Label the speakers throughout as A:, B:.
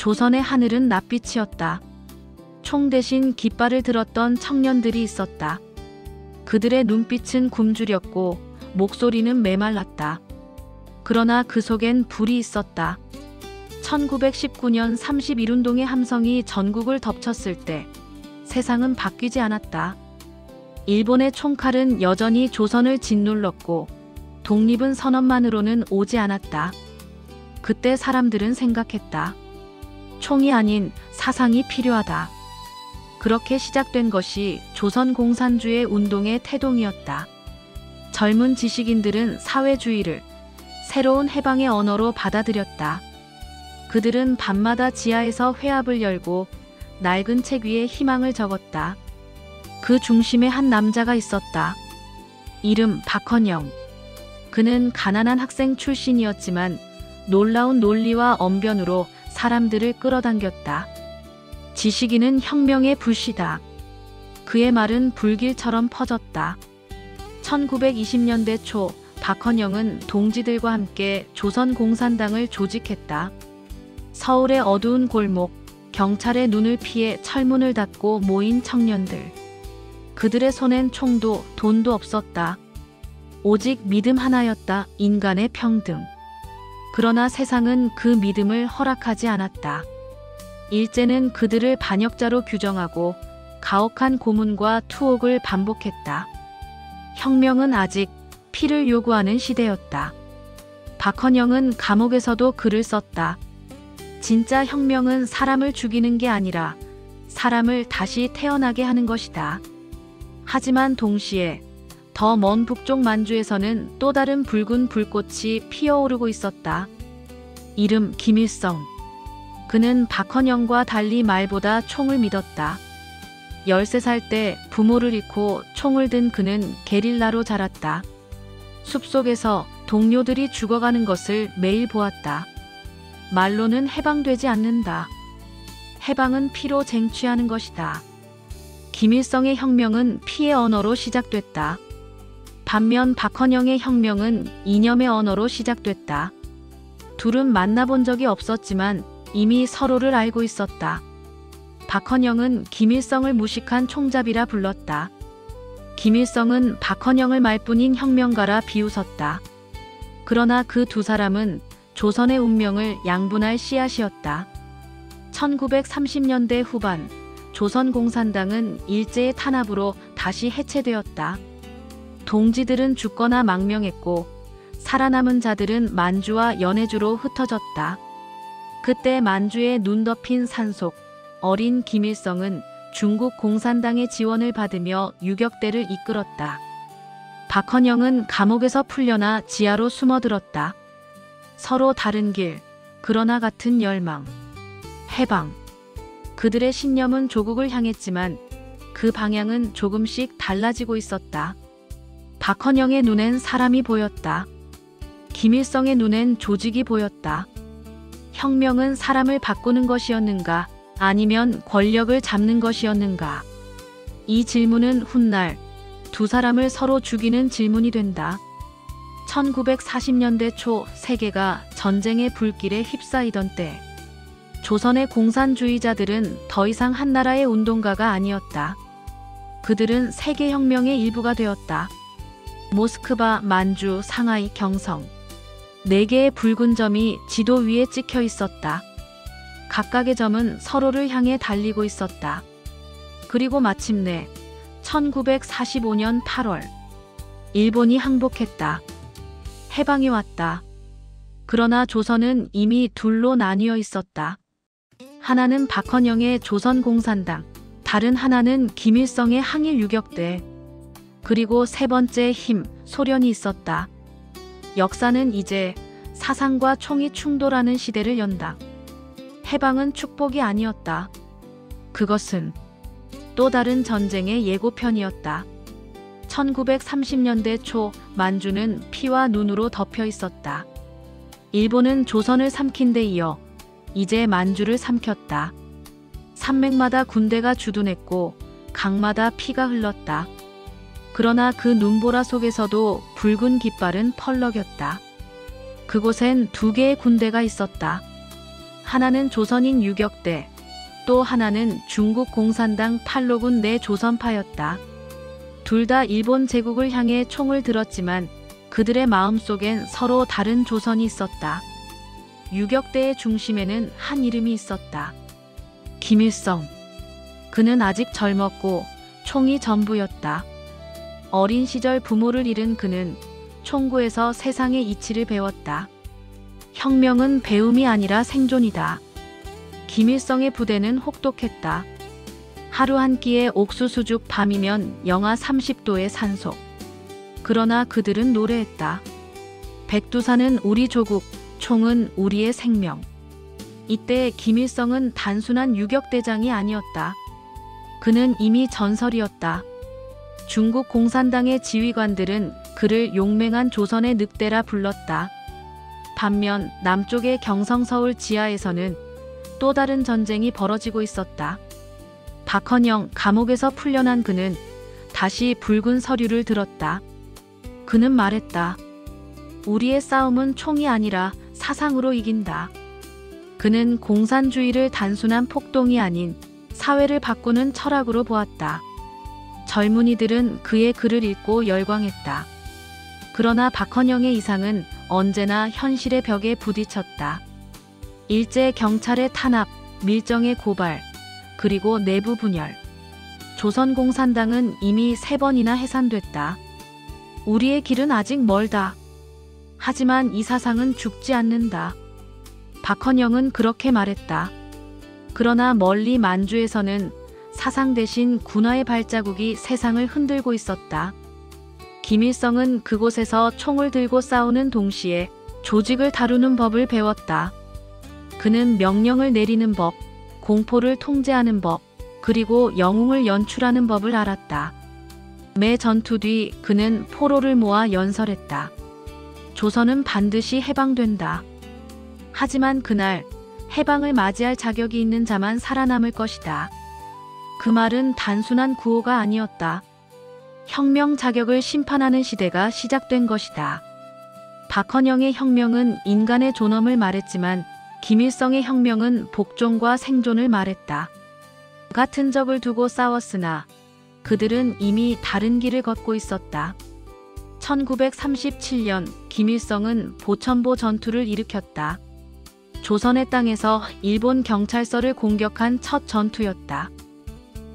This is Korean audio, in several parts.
A: 조선의 하늘은 낯빛이었다. 총 대신 깃발을 들었던 청년들이 있었다. 그들의 눈빛은 굶주렸고 목소리는 메말랐다. 그러나 그 속엔 불이 있었다. 1919년 31운동의 함성이 전국을 덮쳤을 때 세상은 바뀌지 않았다. 일본의 총칼은 여전히 조선을 짓눌렀고 독립은 선언만으로는 오지 않았다. 그때 사람들은 생각했다. 총이 아닌 사상이 필요하다. 그렇게 시작된 것이 조선 공산주의 운동의 태동이었다. 젊은 지식인들은 사회주의를 새로운 해방의 언어로 받아들였다. 그들은 밤마다 지하에서 회합을 열고 낡은 책 위에 희망을 적었다. 그 중심에 한 남자가 있었다. 이름 박헌영. 그는 가난한 학생 출신이었지만 놀라운 논리와 언변으로 사람들을 끌어당겼다. 지식인은 혁명의 불씨다. 그의 말은 불길처럼 퍼졌다. 1920년대 초 박헌영은 동지들과 함께 조선공산당을 조직했다. 서울의 어두운 골목, 경찰의 눈을 피해 철문을 닫고 모인 청년들. 그들의 손엔 총도 돈도 없었다. 오직 믿음 하나였다. 인간의 평등. 그러나 세상은 그 믿음을 허락하지 않았다. 일제는 그들을 반역자로 규정하고 가혹한 고문과 투옥을 반복했다. 혁명은 아직 피를 요구하는 시대였다. 박헌영은 감옥에서도 글을 썼다. 진짜 혁명은 사람을 죽이는 게 아니라 사람을 다시 태어나게 하는 것이다. 하지만 동시에 더 먼 북쪽 만주에서는 또 다른 붉은 불꽃이 피어오르고 있었다. 이름 김일성. 그는 박헌영과 달리 말보다 총을 믿었다. 13살 때 부모를 잃고 총을 든 그는 게릴라로 자랐다. 숲속에서 동료들이 죽어가는 것을 매일 보았다. 말로는 해방되지 않는다. 해방은 피로 쟁취하는 것이다. 김일성의 혁명은 피의 언어로 시작됐다. 반면 박헌영의 혁명은 이념의 언어로 시작됐다. 둘은 만나본 적이 없었지만 이미 서로를 알고 있었다. 박헌영은 김일성을 무식한 총잡이라 불렀다. 김일성은 박헌영을 말뿐인 혁명가라 비웃었다. 그러나 그 두 사람은 조선의 운명을 양분할 씨앗이었다. 1930년대 후반 조선공산당은 일제의 탄압으로 다시 해체되었다. 동지들은 죽거나 망명했고 살아남은 자들은 만주와 연해주로 흩어졌다. 그때 만주에 눈 덮인 산속 어린 김일성은 중국 공산당의 지원을 받으며 유격대를 이끌었다. 박헌영은 감옥에서 풀려나 지하로 숨어들었다. 서로 다른 길, 그러나 같은 열망. 해방. 그들의 신념은 조국을 향했지만 그 방향은 조금씩 달라지고 있었다. 박헌영의 눈엔 사람이 보였다. 김일성의 눈엔 조직이 보였다. 혁명은 사람을 바꾸는 것이었는가, 아니면 권력을 잡는 것이었는가? 이 질문은 훗날 두 사람을 서로 죽이는 질문이 된다. 1940년대 초 세계가 전쟁의 불길에 휩싸이던 때 조선의 공산주의자들은 더 이상 한 나라의 운동가가 아니었다. 그들은 세계혁명의 일부가 되었다. 모스크바, 만주, 상하이, 경성. 4개의 붉은 점이 지도 위에 찍혀 있었다. 각각의 점은 서로를 향해 달리고 있었다. 그리고 마침내 1945년 8월 일본이 항복했다. 해방이 왔다. 그러나 조선은 이미 둘로 나뉘어 있었다. 하나는 박헌영의 조선공산당, 다른 하나는 김일성의 항일 유격대, 그리고 세 번째 힘, 소련이 있었다. 역사는 이제 사상과 총이 충돌하는 시대를 연다. 해방은 축복이 아니었다. 그것은 또 다른 전쟁의 예고편이었다. 1930년대 초 만주는 피와 눈으로 덮여 있었다. 일본은 조선을 삼킨 데 이어 이제 만주를 삼켰다. 산맥마다 군대가 주둔했고 강마다 피가 흘렀다. 그러나 그 눈보라 속에서도 붉은 깃발은 펄럭였다. 그곳엔 2개의 군대가 있었다. 하나는 조선인 유격대, 또 하나는 중국 공산당 팔로군 내 조선파였다. 둘 다 일본 제국을 향해 총을 들었지만 그들의 마음속엔 서로 다른 조선이 있었다. 유격대의 중심에는 한 이름이 있었다. 김일성. 그는 아직 젊었고 총이 전부였다. 어린 시절 부모를 잃은 그는 총구에서 세상의 이치를 배웠다. 혁명은 배움이 아니라 생존이다. 김일성의 부대는 혹독했다. 하루 한 끼에 옥수수죽, 밤이면 영하 30도의 산속. 그러나 그들은 노래했다. 백두산은 우리 조국, 총은 우리의 생명. 이때 김일성은 단순한 유격대장이 아니었다. 그는 이미 전설이었다. 중국 공산당의 지휘관들은 그를 용맹한 조선의 늑대라 불렀다. 반면 남쪽의 경성서울 지하에서는 또 다른 전쟁이 벌어지고 있었다. 박헌영 감옥에서 풀려난 그는 다시 붉은 서류를 들었다. 그는 말했다. 우리의 싸움은 총이 아니라 사상으로 이긴다. 그는 공산주의를 단순한 폭동이 아닌 사회를 바꾸는 철학으로 보았다. 젊은이들은 그의 글을 읽고 열광했다. 그러나 박헌영의 이상은 언제나 현실의 벽에 부딪혔다. 일제 경찰의 탄압, 밀정의 고발, 그리고 내부 분열. 조선공산당은 이미 3번이나 해산됐다. 우리의 길은 아직 멀다. 하지만 이 사상은 죽지 않는다. 박헌영은 그렇게 말했다. 그러나 멀리 만주에서는 사상 대신 군화의 발자국이 세상을 흔들고 있었다. 김일성은 그곳에서 총을 들고 싸우는 동시에 조직을 다루는 법을 배웠다. 그는 명령을 내리는 법, 공포를 통제하는 법, 그리고 영웅을 연출하는 법을 알았다. 매 전투 뒤 그는 포로를 모아 연설했다. 조선은 반드시 해방된다. 하지만 그날 해방을 맞이할 자격이 있는 자만 살아남을 것이다. 그 말은 단순한 구호가 아니었다. 혁명 자격을 심판하는 시대가 시작된 것이다. 박헌영의 혁명은 인간의 존엄을 말했지만 김일성의 혁명은 복종과 생존을 말했다. 같은 적을 두고 싸웠으나 그들은 이미 다른 길을 걷고 있었다. 1937년 김일성은 보천보 전투를 일으켰다. 조선의 땅에서 일본 경찰서를 공격한 첫 전투였다.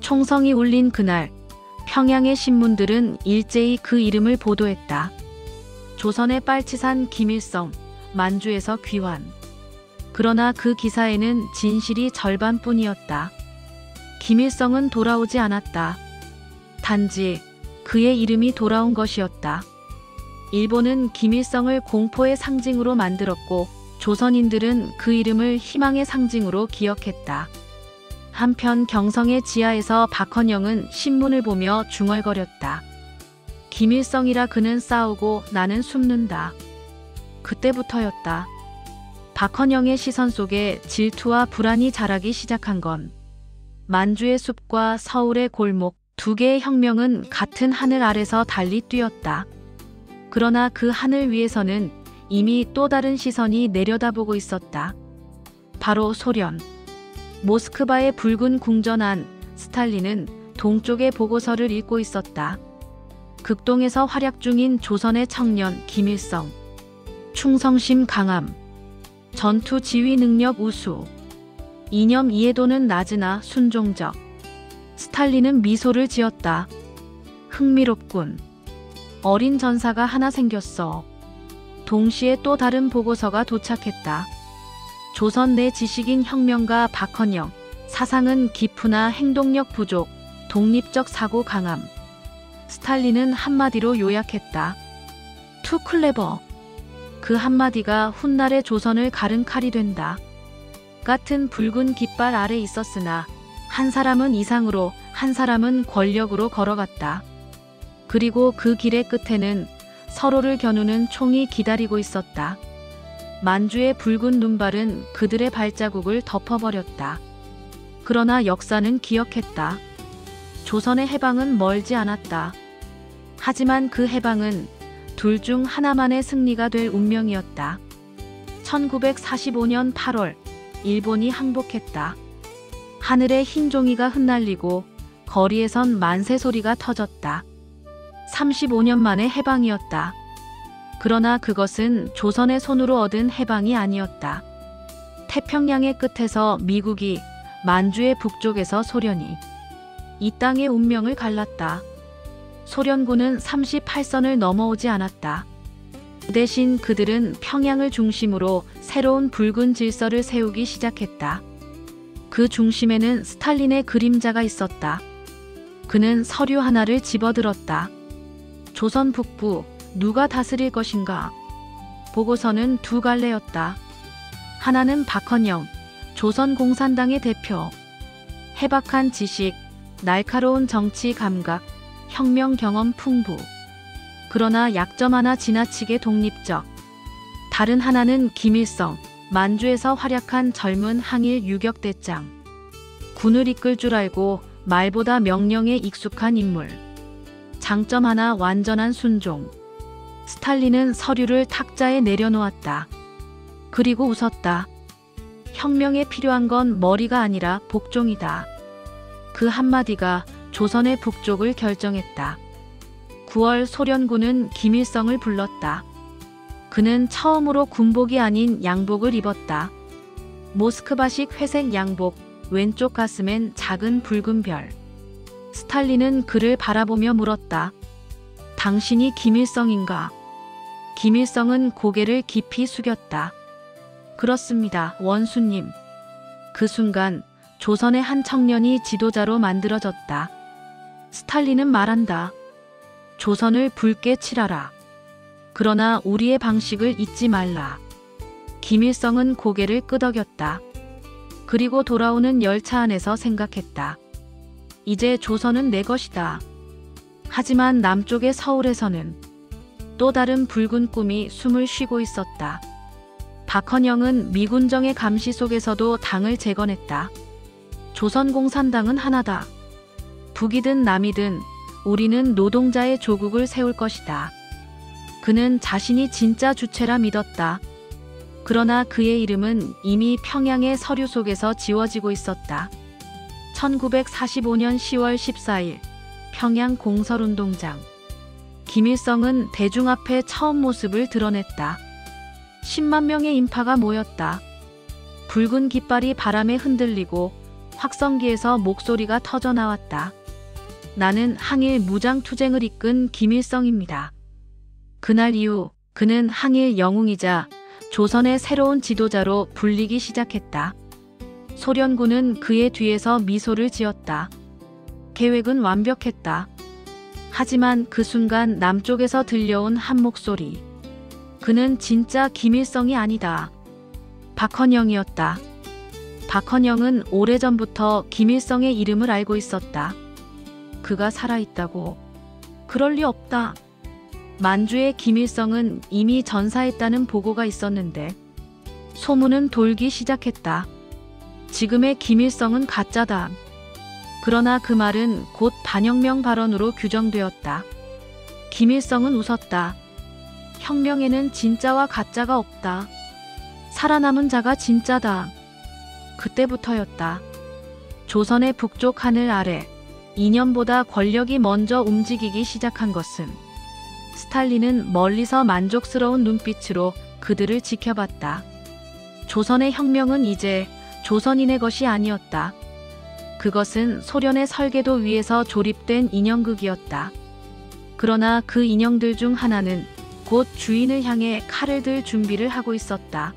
A: 총성이 울린 그날 평양의 신문들은 일제히 그 이름을 보도했다. 조선의 빨치산 김일성, 만주에서 귀환. 그러나 그 기사에는 진실이 절반뿐이었다. 김일성은 돌아오지 않았다. 단지 그의 이름이 돌아온 것이었다. 일본은 김일성을 공포의 상징으로 만들었고 조선인들은 그 이름을 희망의 상징으로 기억했다. 한편 경성의 지하에서 박헌영은 신문을 보며 중얼거렸다. 김일성이라 그는 싸우고 나는 숨는다. 그때부터였다. 박헌영의 시선 속에 질투와 불안이 자라기 시작한 건 만주의 숲과 서울의 골목, 두 개의 혁명은 같은 하늘 아래서 달리 뛰었다. 그러나 그 하늘 위에서는 이미 또 다른 시선이 내려다보고 있었다. 바로 소련. 모스크바의 붉은 궁전 안 스탈린은 동쪽의 보고서를 읽고 있었다. 극동에서 활약 중인 조선의 청년 김일성. 충성심 강함. 전투 지휘 능력 우수. 이념 이해도는 낮으나 순종적. 스탈린은 미소를 지었다. 흥미롭군. 어린 전사가 하나 생겼어. 동시에 또 다른 보고서가 도착했다. 조선 내 지식인 혁명가 박헌영. 사상은 기프나 행동력 부족. 독립적 사고 강함. 스탈린은 한마디로 요약했다. 투 클레버. 그 한마디가 훗날의 조선을 가른 칼이 된다. 같은 붉은 깃발 아래 있었으나 한 사람은 이상으로, 한 사람은 권력으로 걸어갔다. 그리고 그 길의 끝에는 서로를 겨누는 총이 기다리고 있었다. 만주의 붉은 눈발은 그들의 발자국을 덮어버렸다. 그러나 역사는 기억했다. 조선의 해방은 멀지 않았다. 하지만 그 해방은 둘 중 하나만의 승리가 될 운명이었다. 1945년 8월 일본이 항복했다. 하늘에 흰 종이가 흩날리고 거리에선 만세 소리가 터졌다. 35년 만의 해방이었다. 그러나 그것은 조선의 손으로 얻은 해방이 아니었다. 태평양의 끝에서 미국이, 만주의 북쪽에서 소련이 이 땅의 운명을 갈랐다. 소련군은 38선을 넘어오지 않았다. 대신 그들은 평양을 중심으로 새로운 붉은 질서를 세우기 시작했다. 그 중심에는 스탈린의 그림자가 있었다. 그는 서류 하나를 집어들었다. 조선 북부 누가 다스릴 것인가? 보고서는 두 갈래였다. 하나는 박헌영, 조선공산당의 대표. 해박한 지식, 날카로운 정치 감각, 혁명 경험 풍부. 그러나 약점 하나 지나치게 독립적. 다른 하나는 김일성, 만주에서 활약한 젊은 항일 유격대장. 군을 이끌 줄 알고 말보다 명령에 익숙한 인물. 장점 하나 완전한 순종. 스탈린은 서류를 탁자에 내려놓았다. 그리고 웃었다. 혁명에 필요한 건 머리가 아니라 복종이다. 그 한마디가 조선의 북쪽을 결정했다. 9월 소련군은 김일성을 불렀다. 그는 처음으로 군복이 아닌 양복을 입었다. 모스크바식 회색 양복, 왼쪽 가슴엔 작은 붉은 별. 스탈린은 그를 바라보며 물었다. 당신이 김일성인가? 김일성은 고개를 깊이 숙였다. 그렇습니다, 원수님. 그 순간 조선의 한 청년이 지도자로 만들어졌다. 스탈린은 말한다. 조선을 붉게 칠하라. 그러나 우리의 방식을 잊지 말라. 김일성은 고개를 끄덕였다. 그리고 돌아오는 열차 안에서 생각했다. 이제 조선은 내 것이다. 하지만 남쪽의 서울에서는 또 다른 붉은 꿈이 숨을 쉬고 있었다. 박헌영은 미군정의 감시 속에서도 당을 재건했다. 조선공산당은 하나다. 북이든 남이든 우리는 노동자의 조국을 세울 것이다. 그는 자신이 진짜 주체라 믿었다. 그러나 그의 이름은 이미 평양의 서류 속에서 지워지고 있었다. 1945년 10월 14일 평양 공설운동장. 김일성은 대중 앞에 처음 모습을 드러냈다. 10만 명의 인파가 모였다. 붉은 깃발이 바람에 흔들리고 확성기에서 목소리가 터져나왔다. 나는 항일 무장투쟁을 이끈 김일성입니다. 그날 이후 그는 항일 영웅이자 조선의 새로운 지도자로 불리기 시작했다. 소련군은 그의 뒤에서 미소를 지었다. 계획은 완벽했다. 하지만 그 순간 남쪽에서 들려온 한 목소리. 그는 진짜 김일성이 아니다. 박헌영이었다. 박헌영은 오래전부터 김일성의 이름을 알고 있었다. 그가 살아있다고. 그럴 리 없다. 만주의 김일성은 이미 전사했다는 보고가 있었는데 소문은 돌기 시작했다. 지금의 김일성은 가짜다. 그러나 그 말은 곧 반혁명 발언으로 규정되었다. 김일성은 웃었다. 혁명에는 진짜와 가짜가 없다. 살아남은 자가 진짜다. 그때부터였다. 조선의 북쪽 하늘 아래 이념보다 권력이 먼저 움직이기 시작한 것은 스탈린은 멀리서 만족스러운 눈빛으로 그들을 지켜봤다. 조선의 혁명은 이제 조선인의 것이 아니었다. 그것은 소련의 설계도 위에서 조립된 인형극이었다. 그러나 그 인형들 중 하나는 곧 주인을 향해 칼을 들 준비를 하고 있었다.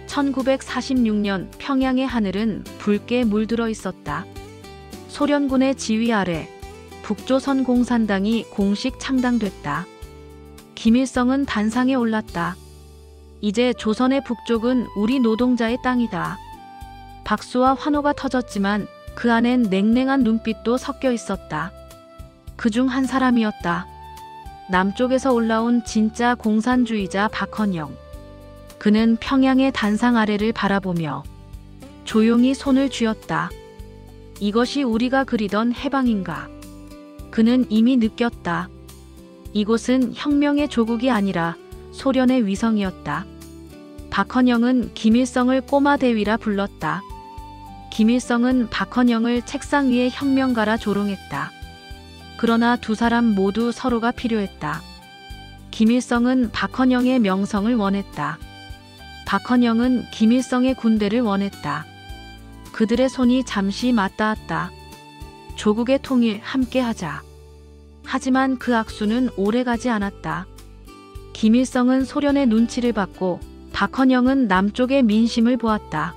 A: 1946년 평양의 하늘은 붉게 물들어 있었다. 소련군의 지휘 아래 북조선 공산당이 공식 창당됐다. 김일성은 단상에 올랐다. 이제 조선의 북쪽은 우리 노동자의 땅이다. 박수와 환호가 터졌지만 그 안엔 냉랭한 눈빛도 섞여 있었다. 그중 한 사람이었다. 남쪽에서 올라온 진짜 공산주의자 박헌영. 그는 평양의 단상 아래를 바라보며 조용히 손을 쥐었다. 이것이 우리가 그리던 해방인가? 그는 이미 느꼈다. 이곳은 혁명의 조국이 아니라 소련의 위성이었다. 박헌영은 김일성을 꼬마 대위라 불렀다. 김일성은 박헌영을 책상 위에 혁명가라 조롱했다. 그러나 두 사람 모두 서로가 필요했다. 김일성은 박헌영의 명성을 원했다. 박헌영은 김일성의 군대를 원했다. 그들의 손이 잠시 맞닿았다. 조국의 통일 함께하자. 하지만 그 악수는 오래가지 않았다. 김일성은 소련의 눈치를 받고 박헌영은 남쪽의 민심을 보았다.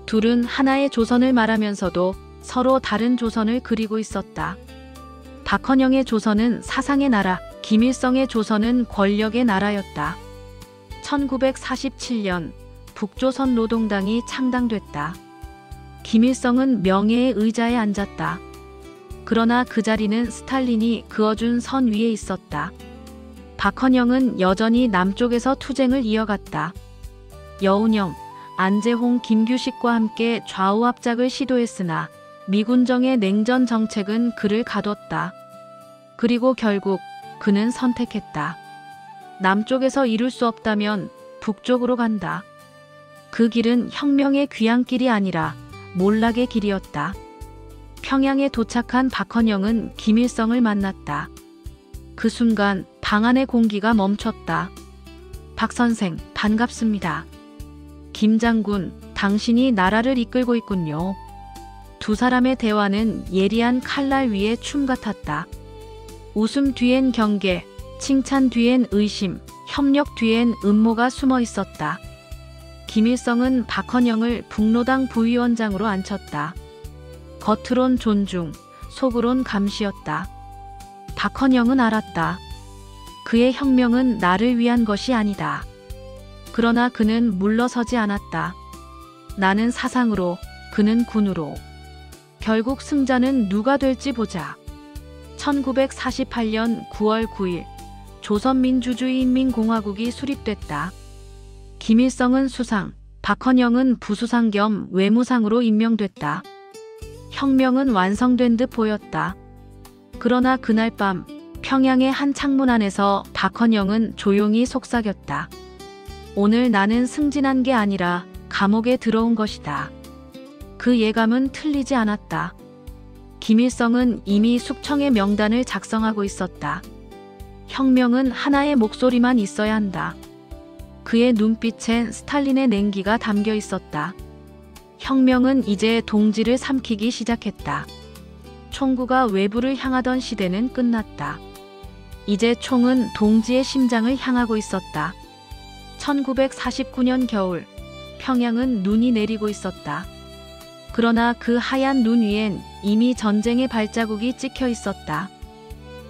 A: 둘은 하나의 조선을 말하면서도 서로 다른 조선을 그리고 있었다. 박헌영의 조선은 사상의 나라, 김일성의 조선은 권력의 나라였다. 1947년 북조선 노동당이 창당됐다. 김일성은 명예의 의자에 앉았다. 그러나 그 자리는 스탈린이 그어준 선 위에 있었다. 박헌영은 여전히 남쪽에서 투쟁을 이어갔다. 여운형, 안재홍, 김규식과 함께 좌우 합작을 시도했으나 미군정의 냉전 정책은 그를 가뒀다. 그리고 결국 그는 선택했다. 남쪽에서 이룰 수 없다면 북쪽으로 간다. 그 길은 혁명의 귀향길이 아니라 몰락의 길이었다. 평양에 도착한 박헌영은 김일성을 만났다. 그 순간 방 안의 공기가 멈췄다. 박 선생, 반갑습니다. 김 장군, 당신이 나라를 이끌고 있군요. 두 사람의 대화는 예리한 칼날 위에 춤 같았다. 웃음 뒤엔 경계, 칭찬 뒤엔 의심, 협력 뒤엔 음모가 숨어 있었다. 김일성은 박헌영을 북로당 부위원장으로 앉혔다. 겉으론 존중, 속으론 감시였다. 박헌영은 알았다. 그의 혁명은 나를 위한 것이 아니다. 그러나 그는 물러서지 않았다. 나는 사상으로, 그는 군으로. 결국 승자는 누가 될지 보자. 1948년 9월 9일 조선민주주의인민공화국이 수립됐다. 김일성은 수상, 박헌영은 부수상 겸 외무상으로 임명됐다. 혁명은 완성된 듯 보였다. 그러나 그날 밤 평양의 한 창문 안에서 박헌영은 조용히 속삭였다. 오늘 나는 승진한 게 아니라 감옥에 들어온 것이다. 그 예감은 틀리지 않았다. 김일성은 이미 숙청의 명단을 작성하고 있었다. 혁명은 하나의 목소리만 있어야 한다. 그의 눈빛엔 스탈린의 냉기가 담겨 있었다. 혁명은 이제 동지를 삼키기 시작했다. 총구가 외부를 향하던 시대는 끝났다. 이제 총은 동지의 심장을 향하고 있었다. 1949년 겨울, 평양은 눈이 내리고 있었다. 그러나 그 하얀 눈 위엔 이미 전쟁의 발자국이 찍혀 있었다.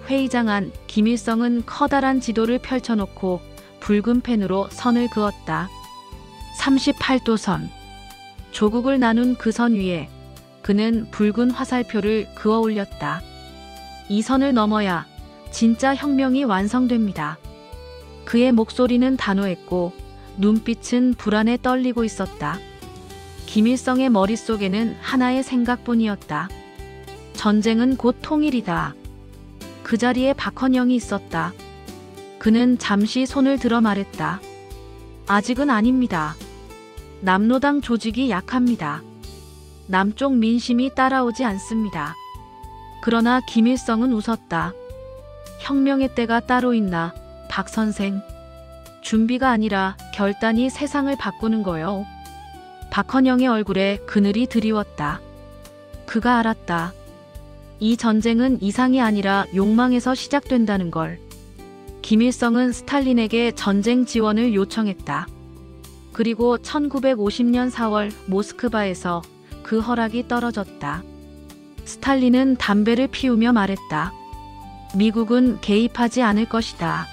A: 회의장 안 김일성은 커다란 지도를 펼쳐놓고 붉은 펜으로 선을 그었다. 38도 선. 조국을 나눈 그 선 위에 그는 붉은 화살표를 그어 올렸다. 이 선을 넘어야 진짜 혁명이 완성됩니다. 그의 목소리는 단호했고 눈빛은 불안에 떨리고 있었다. 김일성의 머릿속에는 하나의 생각뿐이었다. 전쟁은 곧 통일이다. 그 자리에 박헌영이 있었다. 그는 잠시 손을 들어 말했다. 아직은 아닙니다. 남로당 조직이 약합니다. 남쪽 민심이 따라오지 않습니다. 그러나 김일성은 웃었다. 혁명의 때가 따로 있나, 박 선생. 준비가 아니라 결단이 세상을 바꾸는 거요. 박헌영의 얼굴에 그늘이 드리웠다. 그가 알았다. 이 전쟁은 이상이 아니라 욕망에서 시작된다는 걸. 김일성은 스탈린에게 전쟁 지원을 요청했다. 그리고 1950년 4월 모스크바에서 그 허락이 떨어졌다. 스탈린은 담배를 피우며 말했다. 미국은 개입하지 않을 것이다.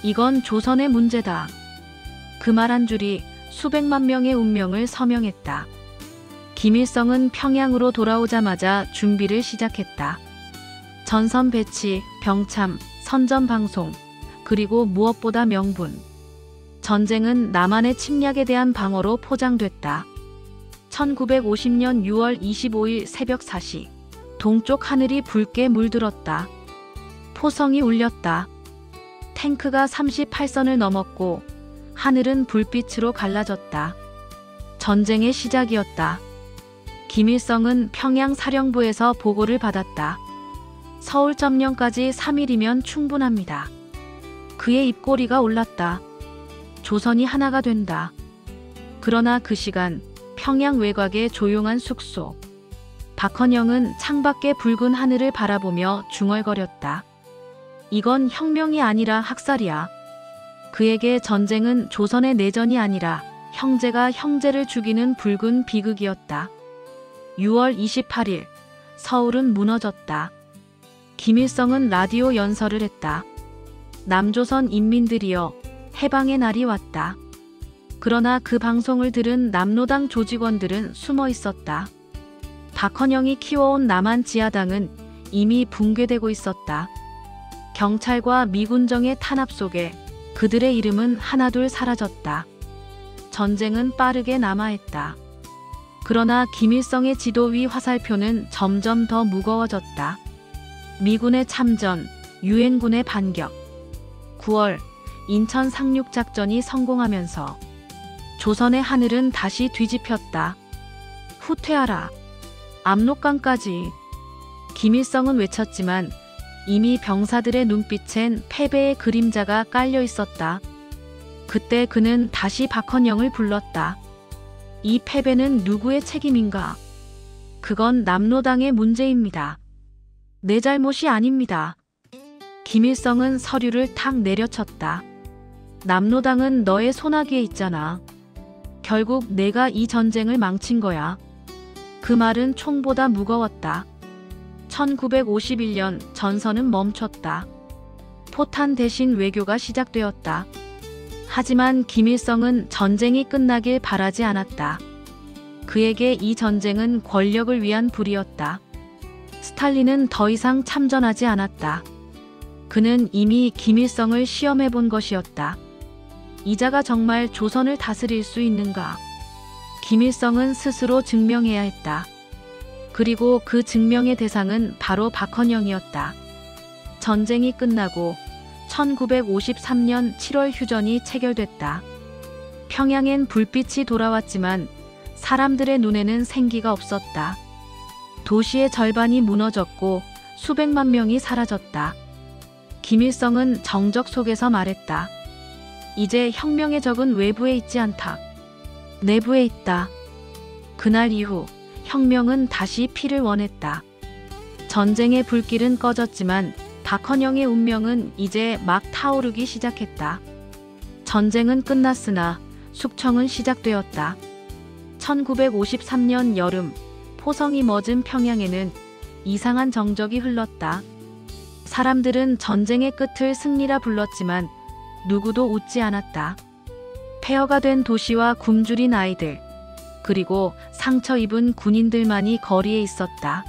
A: 이건 조선의 문제다. 그 말 한 줄이 수백만 명의 운명을 서명했다. 김일성은 평양으로 돌아오자마자 준비를 시작했다. 전선 배치, 병참, 선전 방송, 그리고 무엇보다 명분. 전쟁은 남한의 침략에 대한 방어로 포장됐다. 1950년 6월 25일 새벽 4시, 동쪽 하늘이 붉게 물들었다. 포성이 울렸다. 탱크가 38선을 넘었고 하늘은 불빛으로 갈라졌다. 전쟁의 시작이었다. 김일성은 평양 사령부에서 보고를 받았다. 서울 점령까지 3일이면 충분합니다. 그의 입꼬리가 올랐다. 조선이 하나가 된다. 그러나 그 시간 평양 외곽의 조용한 숙소. 박헌영은 창밖의 붉은 하늘을 바라보며 중얼거렸다. 이건 혁명이 아니라 학살이야. 그에게 전쟁은 조선의 내전이 아니라 형제가 형제를 죽이는 붉은 비극이었다. 6월 28일 서울은 무너졌다. 김일성은 라디오 연설을 했다. 남조선 인민들이여, 해방의 날이 왔다. 그러나 그 방송을 들은 남로당 조직원들은 숨어 있었다. 박헌영이 키워온 남한 지하당은 이미 붕괴되고 있었다. 경찰과 미군정의 탄압 속에 그들의 이름은 하나둘 사라졌다. 전쟁은 빠르게 남하했다. 그러나 김일성의 지도 위 화살표는 점점 더 무거워졌다. 미군의 참전, 유엔군의 반격. 9월 인천 상륙작전이 성공하면서 조선의 하늘은 다시 뒤집혔다. 후퇴하라. 압록강까지. 김일성은 외쳤지만 이미 병사들의 눈빛엔 패배의 그림자가 깔려 있었다. 그때 그는 다시 박헌영을 불렀다. 이 패배는 누구의 책임인가? 그건 남로당의 문제입니다. 내 잘못이 아닙니다. 김일성은 서류를 탁 내려쳤다. 남로당은 너의 손아귀에 있잖아. 결국 내가 이 전쟁을 망친 거야. 그 말은 총보다 무거웠다. 1951년 전선은 멈췄다. 포탄 대신 외교가 시작되었다. 하지만 김일성은 전쟁이 끝나길 바라지 않았다. 그에게 이 전쟁은 권력을 위한 불이었다. 스탈린은 더 이상 참전하지 않았다. 그는 이미 김일성을 시험해 본 것이었다. 이자가 정말 조선을 다스릴 수 있는가? 김일성은 스스로 증명해야 했다. 그리고 그 증명의 대상은 바로 박헌영이었다. 전쟁이 끝나고 1953년 7월 휴전이 체결됐다. 평양엔 불빛이 돌아왔지만 사람들의 눈에는 생기가 없었다. 도시의 절반이 무너졌고 수백만 명이 사라졌다. 김일성은 정적 속에서 말했다. 이제 혁명의 적은 외부에 있지 않다. 내부에 있다. 그날 이후 혁명은 다시 피를 원했다. 전쟁의 불길은 꺼졌지만 박헌영의 운명은 이제 막 타오르기 시작했다. 전쟁은 끝났으나 숙청은 시작되었다. 1953년 여름 포성이 멎은 평양에는 이상한 정적이 흘렀다. 사람들은 전쟁의 끝을 승리라 불렀지만 누구도 웃지 않았다. 폐허가 된 도시와 굶주린 아이들, 그리고 상처 입은 군인들만이 거리에 있었다.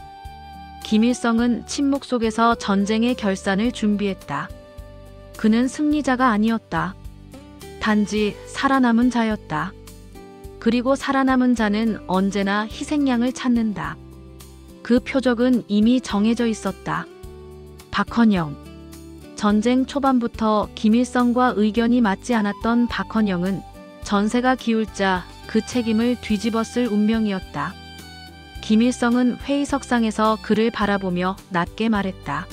A: 김일성은 침묵 속에서 전쟁의 결산을 준비했다. 그는 승리자가 아니었다. 단지 살아남은 자였다. 그리고 살아남은 자는 언제나 희생양을 찾는다. 그 표적은 이미 정해져 있었다. 박헌영. 전쟁 초반부터 김일성과 의견이 맞지 않았던 박헌영은 전세가 기울자 그 책임을 뒤집었을 운명이었다. 김일성은 회의석상에서 그를 바라보며 낮게 말했다.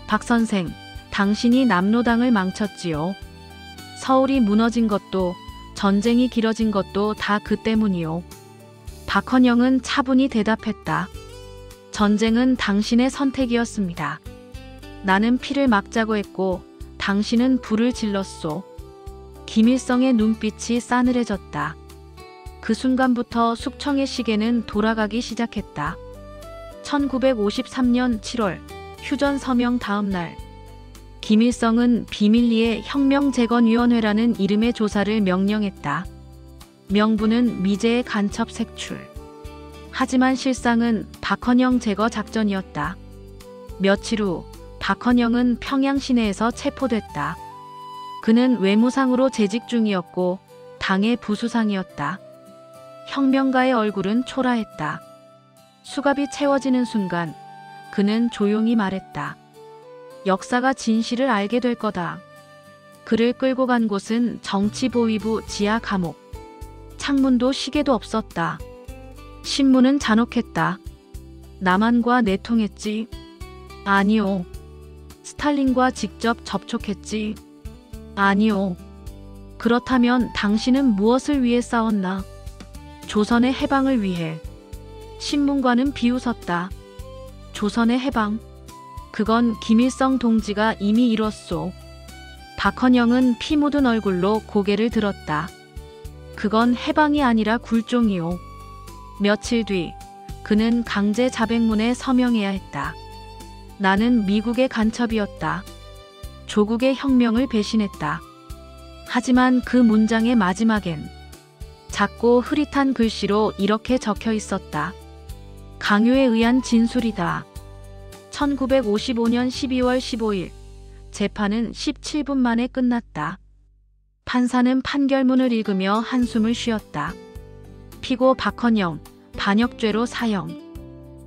A: 박 선생, 당신이 남로당을 망쳤지요. 서울이 무너진 것도 전쟁이 길어진 것도 다 그 때문이요. 박헌영은 차분히 대답했다. 전쟁은 당신의 선택이었습니다. 나는 피를 막자고 했고 당신은 불을 질렀소. 김일성의 눈빛이 싸늘해졌다. 그 순간부터 숙청의 시계는 돌아가기 시작했다. 1953년 7월 휴전 서명 다음 날 김일성은 비밀리에 혁명재건위원회라는 이름의 조사를 명령했다. 명분은 미제의 간첩 색출. 하지만 실상은 박헌영 제거 작전이었다. 며칠 후 박헌영은 평양 시내에서 체포됐다. 그는 외무상으로 재직 중이었고 당의 부수상이었다. 혁명가의 얼굴은 초라했다. 수갑이 채워지는 순간 그는 조용히 말했다. 역사가 진실을 알게 될 거다. 그를 끌고 간 곳은 정치보위부 지하 감옥. 창문도 시계도 없었다. 신문은 잔혹했다. 남한과 내통했지? 아니요. 스탈린과 직접 접촉했지? 아니요. 그렇다면 당신은 무엇을 위해 싸웠나? 조선의 해방을 위해. 신문과는 비웃었다. 조선의 해방? 그건 김일성 동지가 이미 이뤘소. 박헌영은 피 묻은 얼굴로 고개를 들었다. 그건 해방이 아니라 굴종이요. 며칠 뒤 그는 강제 자백문에 서명해야 했다. 나는 미국의 간첩이었다. 조국의 혁명을 배신했다. 하지만 그 문장의 마지막엔 작고 흐릿한 글씨로 이렇게 적혀 있었다. 강요에 의한 진술이다. 1955년 12월 15일 재판은 17분 만에 끝났다. 판사는 판결문을 읽으며 한숨을 쉬었다. 피고 박헌영, 반역죄로 사형.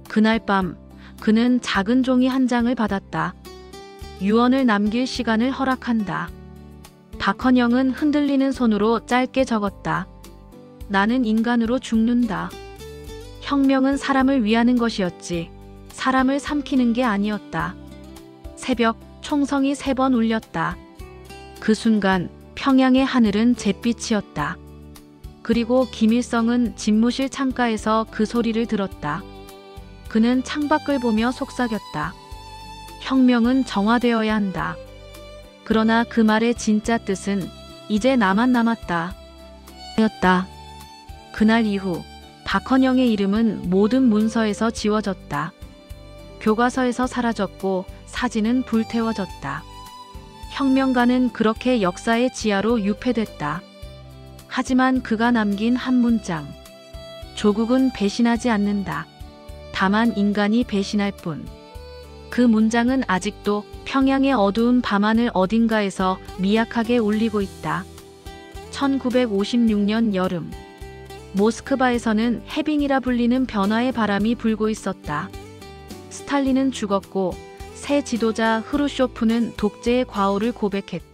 A: 그날 밤 그는 작은 종이 한 장을 받았다. 유언을 남길 시간을 허락한다. 박헌영은 흔들리는 손으로 짧게 적었다. 나는 인간으로 죽는다. 혁명은 사람을 위하는 것이었지 사람을 삼키는 게 아니었다. 새벽 총성이 3번 울렸다. 그 순간 평양의 하늘은 잿빛이었다. 그리고 김일성은 집무실 창가에서 그 소리를 들었다. 그는 창밖을 보며 속삭였다. 혁명은 정화되어야 한다. 그러나 그 말의 진짜 뜻은 이제 나만 남았다. 였다. 그날 이후 박헌영의 이름은 모든 문서에서 지워졌다. 교과서에서 사라졌고 사진은 불태워졌다. 혁명가는 그렇게 역사의 지하로 유폐됐다. 하지만 그가 남긴 한 문장. 조국은 배신하지 않는다. 다만 인간이 배신할 뿐. 그 문장은 아직도 평양의 어두운 밤하늘 어딘가에서 미약하게 울리고 있다. 1956년 여름. 모스크바에서는 해빙이라 불리는 변화의 바람이 불고 있었다. 스탈린은 죽었고 새 지도자 흐루쇼프는 독재의 과오를 고백했다.